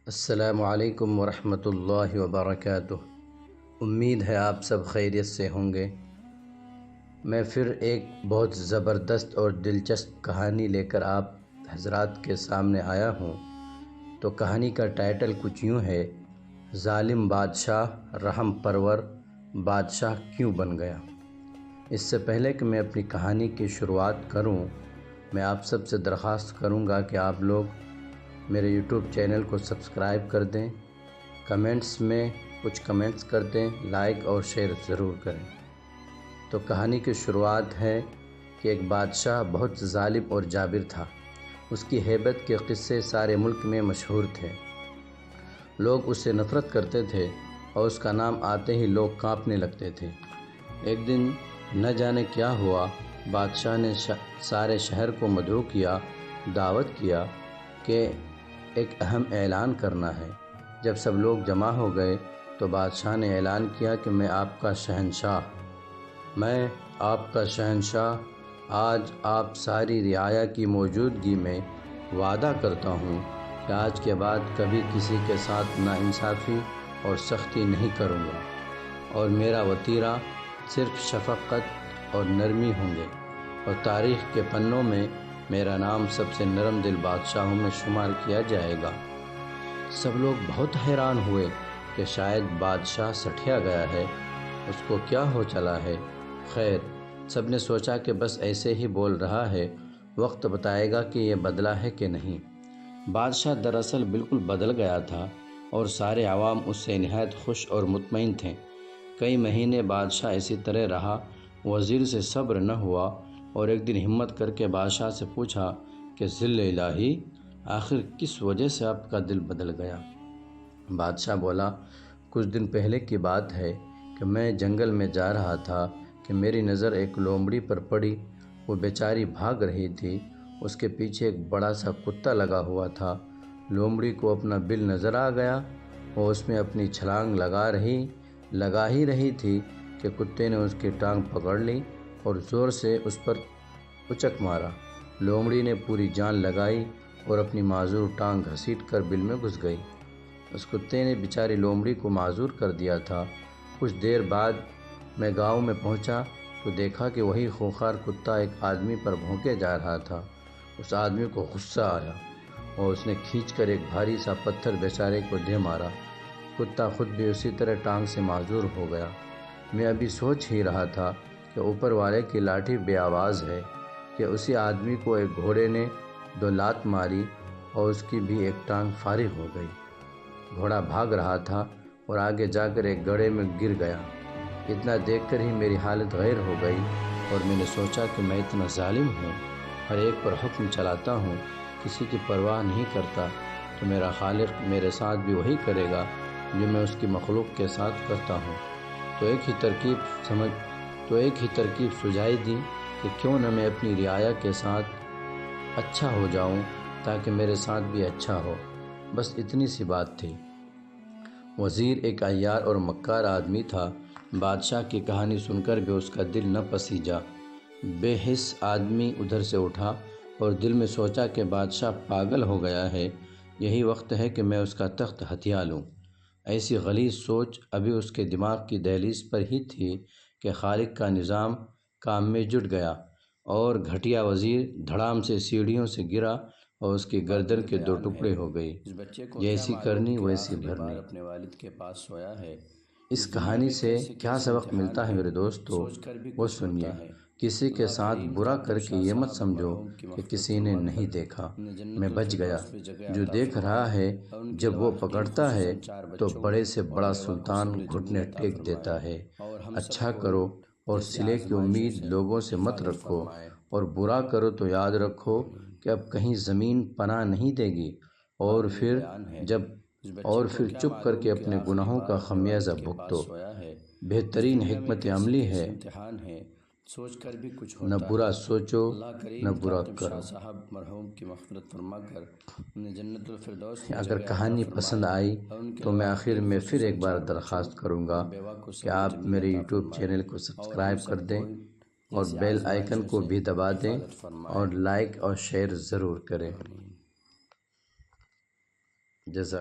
السلام علیکم ورحمۃ اللہ وبرکاتہ۔ امید ہے آپ سب خیریت سے ہوں گے۔ میں پھر ایک بہت زبردست اور دلچسپ کہانی لے کر آپ حضرات کے سامنے آیا ہوں۔ تو کہانی کا ٹائٹل کچھ یوں ہے، ظالم بادشاہ رحم پرور بادشاہ کیوں بن گیا۔ اس سے پہلے کہ میں اپنی کہانی کی شروعات کروں، میں آپ سب سے درخواست کروں گا کہ آپ لوگ میرے یوٹیوب چینل کو سبسکرائب کر دیں، کمنٹس میں کچھ کمنٹس کر دیں، لائک اور شیئر ضرور کریں۔ تو کہانی کی شروعات ہے کہ ایک بادشاہ بہت ظالم اور جابر تھا۔ اس کی ہیبت کے قصے سارے ملک میں مشہور تھے۔ لوگ اس سے نفرت کرتے تھے اور اس کا نام آتے ہی لوگ کانپنے لگتے تھے۔ ایک دن نہ جانے کیا ہوا، بادشاہ نے سارے شہر کو مدعو کیا، دعوت کیا کہ ایک اہم اعلان کرنا ہے۔ جب سب لوگ جمع ہو گئے تو بادشاہ نے اعلان کیا کہ میں آپ کا شہنشاہ آج آپ ساری رعایا کی موجودگی میں وعدہ کرتا ہوں کہ آج کے بعد کبھی کسی کے ساتھ ناانصافی اور سختی نہیں کروں گا، اور میرا وتیرہ صرف شفقت اور نرمی ہوں گے، اور تاریخ کے پنوں میں میرا نام سب سے نرم دل بادشاہوں میں شمار کیا جائے گا۔ سب لوگ بہت حیران ہوئے کہ شاید بادشاہ سٹھیا گیا ہے، اس کو کیا ہو چلا ہے۔ خیر، سب نے سوچا کہ بس ایسے ہی بول رہا ہے، وقت بتائے گا کہ یہ بدلا ہے کہ نہیں۔ بادشاہ دراصل بالکل بدل گیا تھا اور سارے عوام اس سے نہایت خوش اور مطمئن تھے۔ کئی مہینے بادشاہ اسی طرح رہا۔ وزیر سے صبر نہ ہوا اور ایک دن ہمت کر کے بادشاہ سے پوچھا کہ ذل الہی، آخر کس وجہ سے آپ کا دل بدل گیا؟ بادشاہ بولا، کچھ دن پہلے کی بات ہے کہ میں جنگل میں جا رہا تھا کہ میری نظر ایک لومڑی پر پڑی۔ وہ بیچاری بھاگ رہی تھی، اس کے پیچھے ایک بڑا سا کتا لگا ہوا تھا۔ لومڑی کو اپنا بل نظر آ گیا، وہ اس میں اپنی چھلانگ لگا ہی رہی تھی کہ کتے نے اس کی ٹانگ پکڑ لی اور زور سے اس پر اچک مارا۔ لومڑی نے پوری جان لگائی اور اپنی معذور ٹانگ گھسیٹ کر بل میں گھس گئی۔ اس کتے نے بیچاری لومڑی کو معذور کر دیا تھا۔ کچھ دیر بعد میں گاؤں میں پہنچا تو دیکھا کہ وہی خونخوار کتا ایک آدمی پر بھونکے جا رہا تھا۔ اس آدمی کو غصہ آیا اور اس نے کھینچ کر ایک بھاری سا پتھر بیچارے کو دے مارا۔ کتا خود بھی اسی طرح ٹانگ سے معذور ہو گیا۔ میں ابھی سوچ ہی رہا تھا کہ اوپر والے کی لاٹھی بے آواز ہے کہ اسی آدمی کو ایک گھوڑے نے 2 لات ماری اور اس کی بھی ایک ٹانگ فارغ ہو گئی۔ گھوڑا بھاگ رہا تھا اور آگے جا کر ایک گڑھے میں گر گیا۔ اتنا دیکھ کر ہی میری حالت غیر ہو گئی اور میں نے سوچا کہ میں اتنا ظالم ہوں، ہر ایک پر حکم چلاتا ہوں، کسی کی پرواہ نہیں کرتا، تو میرا خالق میرے ساتھ بھی وہی کرے گا جو میں اس کی مخلوق کے ساتھ کرتا ہوں۔ تو ایک ہی ترکیب سجھائی دی کہ کیوں نہ میں اپنی رعایا کے ساتھ اچھا ہو جاؤں تاکہ میرے ساتھ بھی اچھا ہو۔ بس اتنی سی بات تھی۔ وزیر ایک عیار اور مکار آدمی تھا۔ بادشاہ کی کہانی سن کر بھی اس کا دل نہ پسیجا۔ بے حس آدمی ادھر سے اٹھا اور دل میں سوچا کہ بادشاہ پاگل ہو گیا ہے، یہی وقت ہے کہ میں اس کا تخت ہتھیا لوں۔ ایسی غلیظ سوچ ابھی اس کے دماغ کی دہلیز پر ہی تھی کہ خالق کا نظام کام میں جٹ گیا اور گھٹیا وزیر دھڑام سے سیڑھیوں سے گرا اور اس کی گردن کے 2 ٹکڑے ہو گئی۔ جیسی کرنی ویسی بھرنی۔ اپنے والد کے پاس سویا ہے۔ اس کہانی سے کیا سبق ملتا ہے میرے دوستو، وہ سنیے۔ کسی کے ساتھ برا کر کے یہ مت سمجھو کہ کسی نے نہیں دیکھا، میں بچ گیا۔ جو دیکھ رہا ہے جب وہ پکڑتا ہے تو بڑے سے بڑا سلطان گھٹنے ٹیک دیتا ہے۔ اچھا کرو اور صلے کی امید لوگوں سے مت رکھو، اور برا کرو تو یاد رکھو کہ اب کہیں زمین پناہ نہیں دے گی، اور پھر چپ کر کے اپنے گناہوں کا خمیازہ بھگتو۔ بہترین حکمت عملی ہے، سوچ کر بھی کچھ نہ ہوتا برا ہے۔ سوچو اللہ نہ کریم برا کاتب شاہ کرو۔ صاحب مرحوم کی مغفرت فرما کر انہیں جنت الفردوس میں اگر جگہ عطا کہانی پسند فرمائے، آئی اور ان کے تو میں آخر لوالدین میں پھر ایک خصوصاً بار 4 بچوں درخواست کروں گا اور بیوہ کو کہ ثواب آپ جمیل میرے عطا یوٹیوب فرمائے، چینل کو اور ہم سبسکرائب کر سب دیں کو اور ایسی بیل آئیکن آزمائشوں کو سے بھی دبا دیں حفاظت فرمائے۔ اور لائک اور شیئر ضرور کریں۔ آمین۔ جزاک